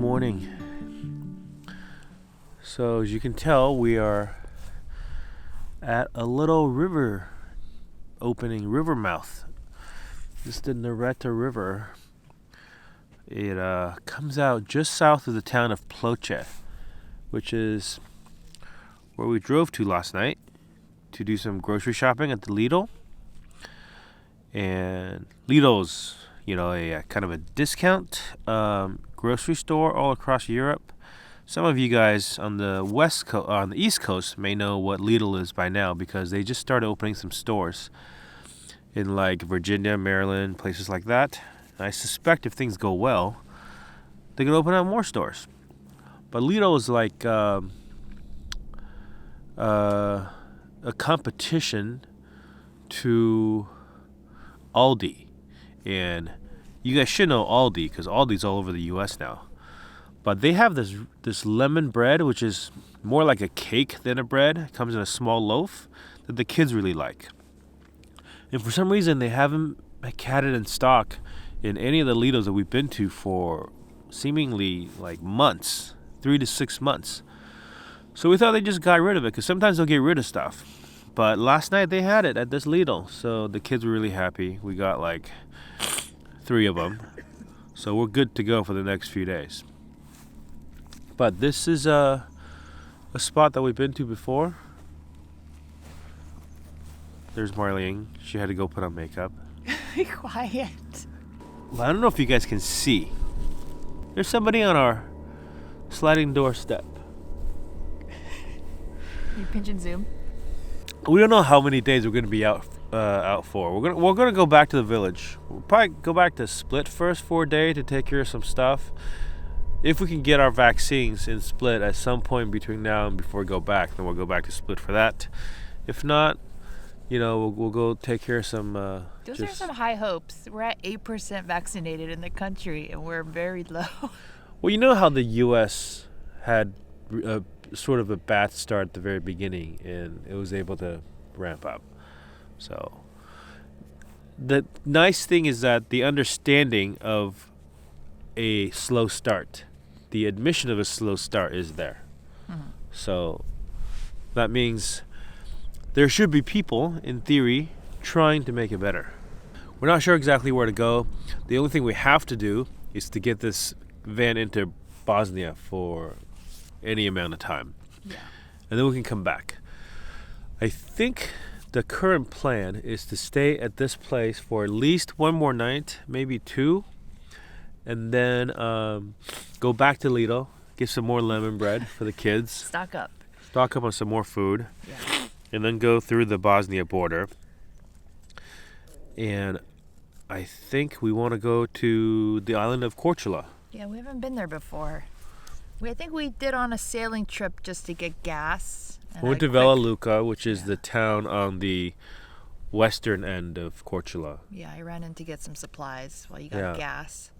morning. So as you can tell, we are at a little river opening, river mouth. This is the Noreta River. It comes out just south of the town of Ploče, which is where we drove to last night to do some grocery shopping at the Lidl. And Lidl's, a kind of a discount grocery store all across Europe. Some of you guys on the on the East Coast may know what Lidl is by now because they just started opening some stores in like Virginia, Maryland, places like that. And I suspect if things go well, they can open up more stores. But Lidl is like a competition to Aldi. And you guys should know Aldi because Aldi's all over the U.S. now. But they have this lemon bread, which is more like a cake than a bread. It comes in a small loaf that the kids really like. And for some reason, they haven't had it in stock in any of the Lidls that we've been to for seemingly like months, 3 to 6 months. So we thought they just got rid of it because sometimes they'll get rid of stuff. But last night they had it at this Lidl. So the kids were really happy. We got like 3 of them. So we're good to go for the next few days. But this is a spot that we've been to before. There's Marlene. She had to go put on makeup. Be quiet. Well, I don't know if you guys can see. There's somebody on our sliding door step. You pinch and zoom. We don't know how many days we're going to be out for. We're gonna go back to the village. We'll probably go back to Split first for a day to take care of some stuff. If we can get our vaccines in Split at some point between now and before we go back, then we'll go back to Split for that. If not, we'll go take care of some... Those are some high hopes. We're at 8% vaccinated in the country, and we're very low. Well, you know how the U.S. had sort of a bad start at the very beginning, and it was able to ramp up. So the nice thing is that the understanding of a slow start, the admission of a slow start is there. Mm-hmm. So that means there should be people, in theory, trying to make it better. We're not sure exactly where to go. The only thing we have to do is to get this van into Bosnia for any amount of time. Yeah. And then we can come back. I think the current plan is to stay at this place for at least one more night, maybe 2. And then go back to Lidl, get some more lemon bread for the kids. Stock up on some more food. Yeah. And then go through the Bosnia border. And I think we want to go to the island of Korčula. Yeah, we haven't been there before. I think we did on a sailing trip just to get gas. We went to Vela Luka, which is the town on the western end of Korčula. Yeah, I ran in to get some supplies while you got gas.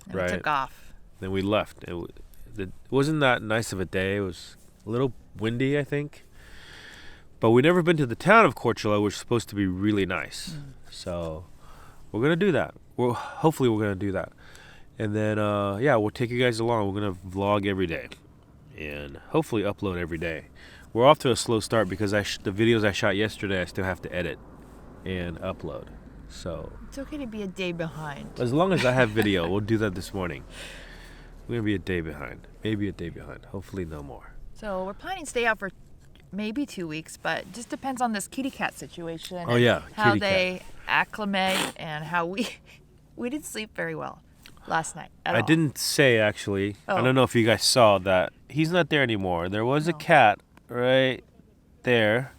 And right. We took off. Then we left. It wasn't that nice of a day. It was a little windy, I think. But we've never been to the town of Korčula, which is supposed to be really nice. So we're going to do that. Hopefully we're going to do that. And then, we'll take you guys along. We're going to vlog every day and hopefully upload every day. We're off to a slow start because the videos I shot yesterday, I still have to edit and upload. So it's okay to be a day behind. As long as I have video, we'll do that this morning. We're going to be a day behind. Maybe a day behind. Hopefully no more. So we're planning to stay out for maybe 2 weeks, but it just depends on this kitty cat situation. Oh, yeah. How they acclimate and how we didn't sleep very well last night at all. I didn't say, actually. Oh. I don't know if you guys saw that. He's not there anymore. There was a cat right there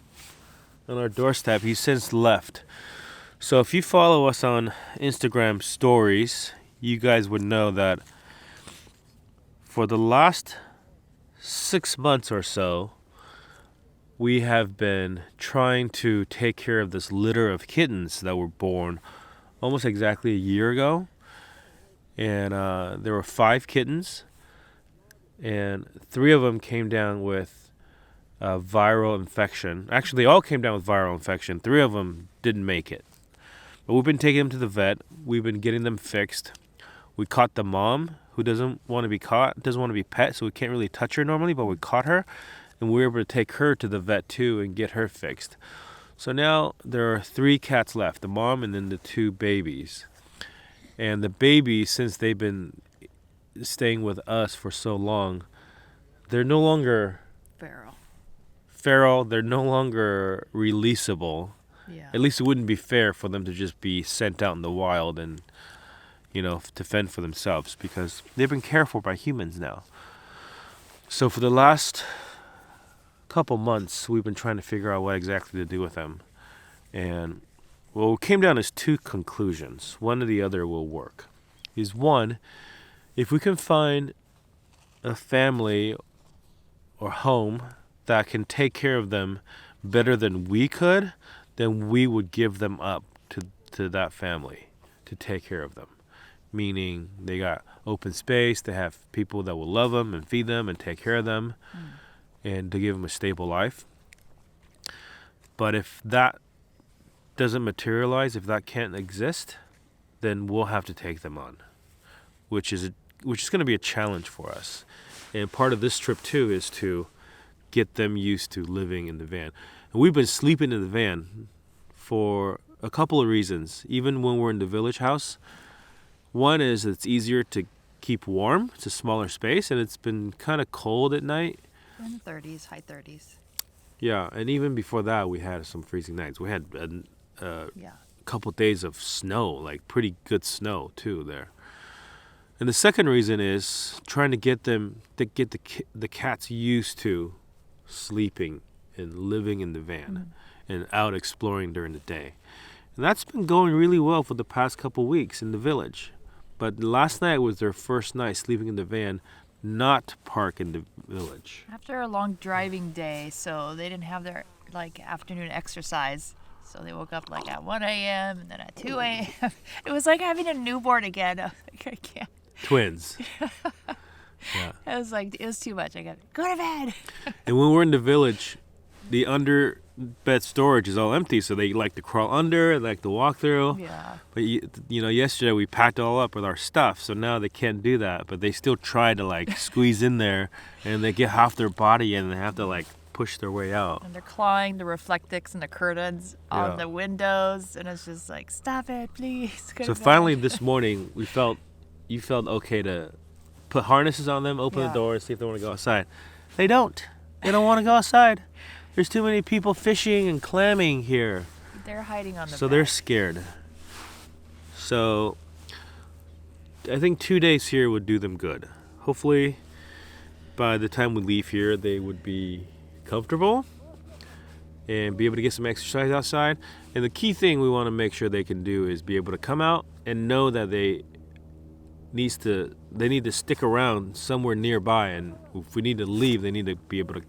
on our doorstep. He's since left. So if you follow us on Instagram stories, you guys would know that for the last 6 months or so, we have been trying to take care of this litter of kittens that were born almost exactly a year ago. And there were 5 kittens, and 3 of them came down with viral infection. Actually, they all came down with viral infection. 3 of them didn't make it. But we've been taking them to the vet. We've been getting them fixed. We caught the mom who doesn't want to be caught, doesn't want to be pet, so we can't really touch her normally, but we caught her, and we were able to take her to the vet too and get her fixed. So now there are 3 cats left, the mom and then the 2 babies. And the babies, since they've been staying with us for so long, they're no longer feral, they're no longer releasable. Yeah. At least it wouldn't be fair for them to just be sent out in the wild and, to fend for themselves, because they've been cared for by humans now. So for the last couple months, we've been trying to figure out what exactly to do with them. And, well, it came down as 2 conclusions. One or the other will work. Is one, if we can find a family or home that can take care of them better than we could, then we would give them up to that family to take care of them. Meaning they got open space, they have people that will love them and feed them and take care of them and to give them a stable life. But if that doesn't materialize, if that can't exist, then we'll have to take them on, which is going to be a challenge for us. And part of this trip too is to get them used to living in the van. And we've been sleeping in the van for a couple of reasons. Even when we're in the village house, one is it's easier to keep warm. It's a smaller space, and it's been kind of cold at night. In the 30s, high 30s. Yeah, and even before that, we had some freezing nights. We had a couple days of snow, like pretty good snow too there. And the second reason is trying to get the cats used to sleeping and living in the van and out exploring during the day. And that's been going really well for the past couple weeks in the village. But last night was their first night sleeping in the van, not park in the village. After a long driving day, so they didn't have their afternoon exercise. So they woke up at 1 a.m. and then at 2 a.m. It was like having a newborn again. I was I can't. Twins. Yeah. It was too much. I got to go to bed. And when we're in the village, the under bed storage is all empty, so they like to crawl under and like to walk through. Yeah. But yesterday we packed it all up with our stuff, so now they can't do that. But they still try to squeeze in there, and they get half their body in, and they have to push their way out. And they're clawing the reflectix and the curtains on the windows, and it's just stop it, please. So finally this morning you felt okay to put harnesses on them, open the door, and see if they want to go outside. They don't. They don't want to go outside. There's too many people fishing and clamming here. They're hiding on the So bed. they're scared. So I think 2 days here would do them good. Hopefully by the time we leave here, they would be comfortable and be able to get some exercise outside. And the key thing we want to make sure they can do is be able to come out and know that they need to stick around somewhere nearby, and if we need to leave, they need to be able to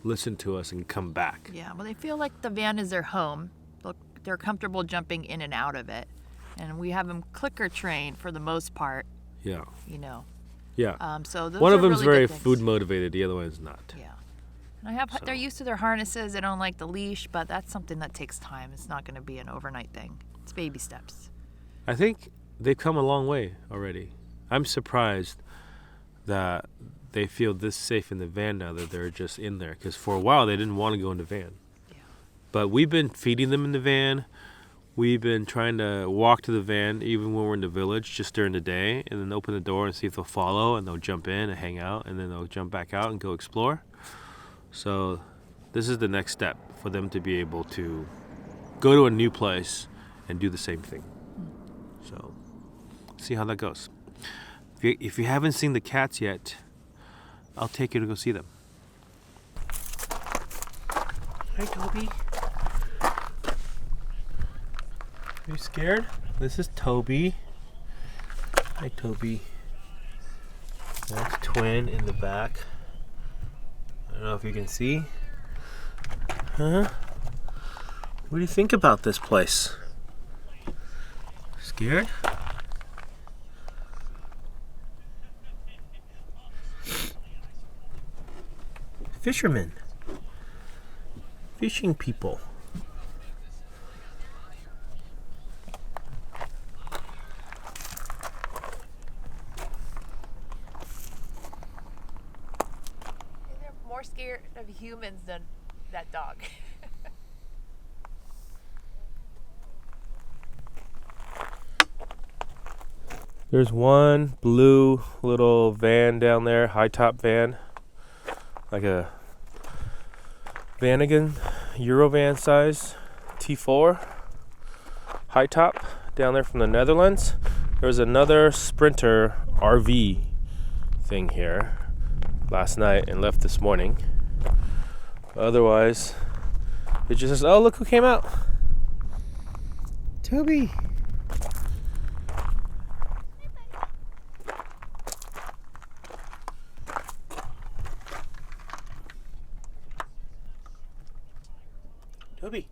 listen to us and come back. Yeah, well, they feel like the van is their home. Look, they're comfortable jumping in and out of it, and we have them clicker trained for the most part. Yeah. Yeah. So those one are of them's really very good things. food motivated, the other one's not. Yeah. And they're used to their harnesses. They don't like the leash, but that's something that takes time. It's not going to be an overnight thing. It's baby steps. I think they've come a long way already. I'm surprised that they feel this safe in the van now that they're just in there, because for a while they didn't want to go in the van. Yeah. But we've been feeding them in the van. We've been trying to walk to the van even when we're in the village just during the day, and then open the door and see if they'll follow, and they'll jump in and hang out, and then they'll jump back out and go explore. So this is the next step for them to be able to go to a new place and do the same thing. So see how that goes. If you haven't seen the cats yet, I'll take you to go see them. Hi, Toby. Are you scared? This is Toby. Hi, Toby. That's Twin in the back. I don't know if you can see. Huh? What do you think about this place? Scared? Fishermen. Fishing people. more scared of humans than that dog. There's one blue little van down there, high top van, like a Vanagon Eurovan size T4 high top down there from the Netherlands. There was another Sprinter RV thing here last night and left this morning. Otherwise, it just says, oh, look who came out. Toby. Toby,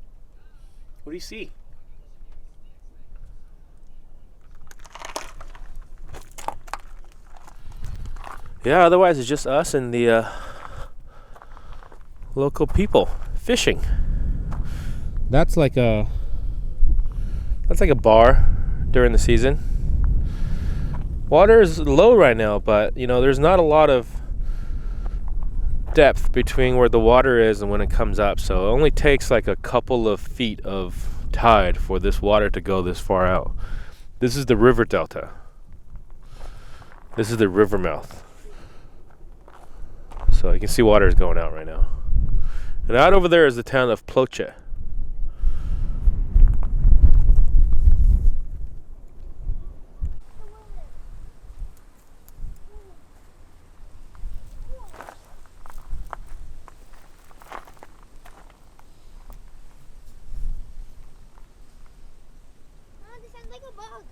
what do you see? Yeah, otherwise it's just us and the local people fishing. That's like a bar during the season. Water is low right now, but you know, there's not a lot of depth between where the water is and when it comes up, so it only takes like a couple of feet of tide for this water to go this far out. This is the river delta. This is the river mouth. So you can see water is going out right now. And out over there is the town of Ploče. Like a bug.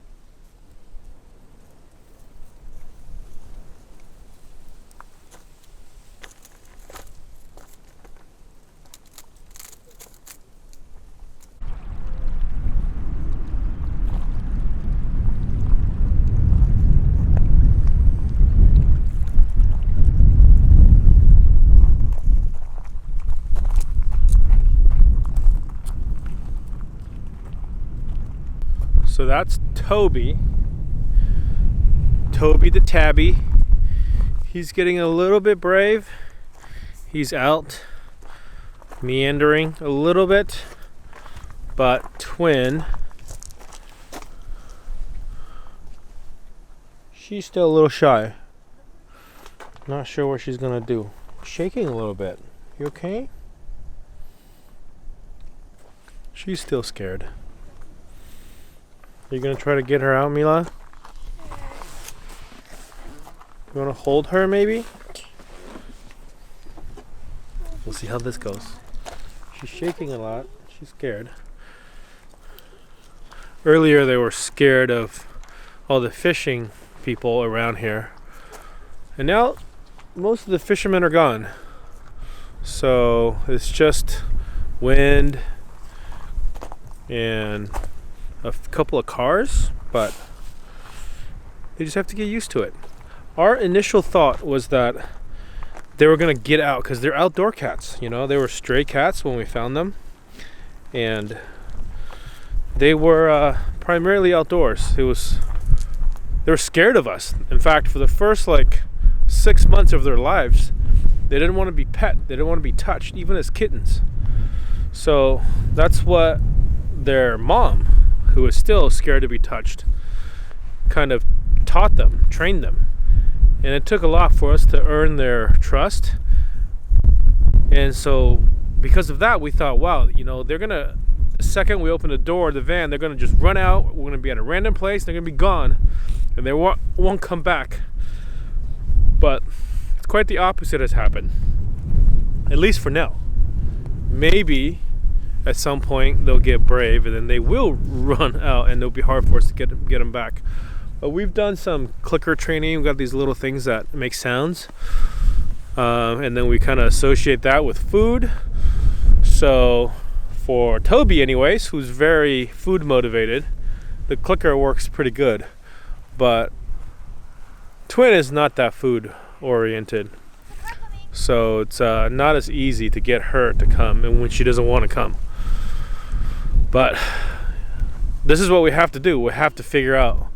So that's Toby. Toby the tabby. He's getting a little bit brave. He's out meandering a little bit. But Twin, she's still a little shy. Not sure what she's gonna do. Shaking a little bit. You okay? She's still scared. You gonna try to get her out, Mila? You wanna hold her maybe? We'll see how this goes. She's shaking a lot. She's scared. Earlier they were scared of all the fishing people around here. And now most of the fishermen are gone. So it's just wind and a couple of cars, but they just have to get used to it. Our initial thought was that they were gonna get out because they're outdoor cats. You know, they were stray cats when we found them, and they were primarily outdoors. They were scared of us. In fact, for the first 6 months of their lives, they didn't want to be pet. They didn't want to be touched, even as kittens. So that's what their mom, who is still scared to be touched, kind of taught them, trained them. And it took a lot for us to earn their trust. And so because of that, we thought, wow, you know, they're gonna, the second we open the door of the van, they're gonna just run out. We're gonna be at a random place, they're gonna be gone, and they won't come back. But it's quite the opposite has happened, at least for now. Maybe at some point they'll get brave and then they will run out and it'll be hard for us to get them back. But we've done some clicker training. We've got these little things that make sounds, and then we kind of associate that with food. So for Toby anyways, who's very food motivated, the clicker works pretty good. But Twin is not that food oriented, so it's not as easy to get her to come, and when she doesn't want to come. But this is what we have to do. We have to figure out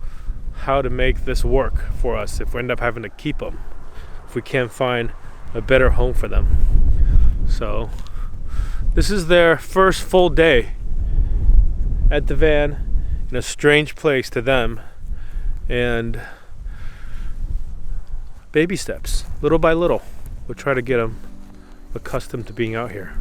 how to make this work for us if we end up having to keep them. If we can't find a better home for them. So this is their first full day at the van in a strange place to them, and baby steps, little by little. We'll try to get them accustomed to being out here.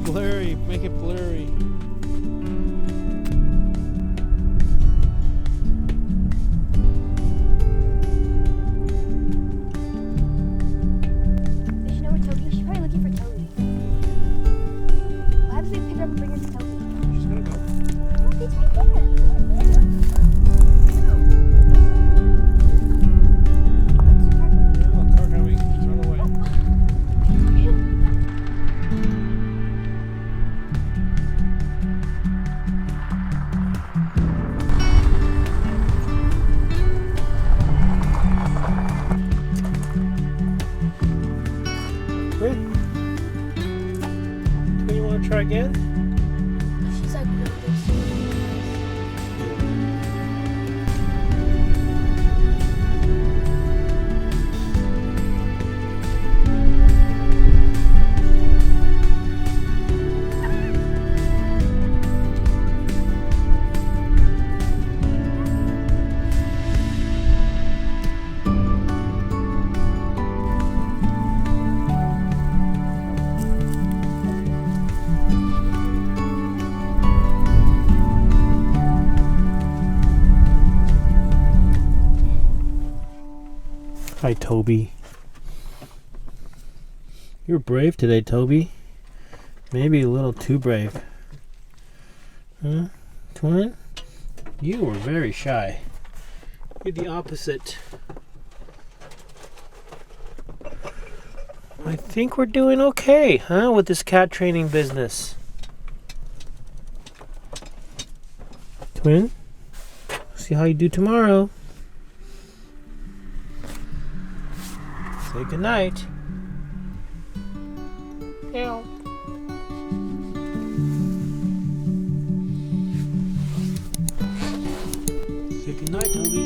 Blurry, make it blurry. Does she know where Toby is? She's probably looking for Toby. Why haven't we pick her up and bring her to Toby? She's gonna go. Oh, he's right there. Oh, car coming. Run away. Twin? Twin, you want to try again? She's like really good. Hi, Toby. You're brave today, Toby. Maybe a little too brave. Huh? Twin? You were very shy. You're the opposite. I think we're doing okay, huh, with this cat training business. Twin? See how you do tomorrow. Say goodnight. Meow. Say goodnight, Toby.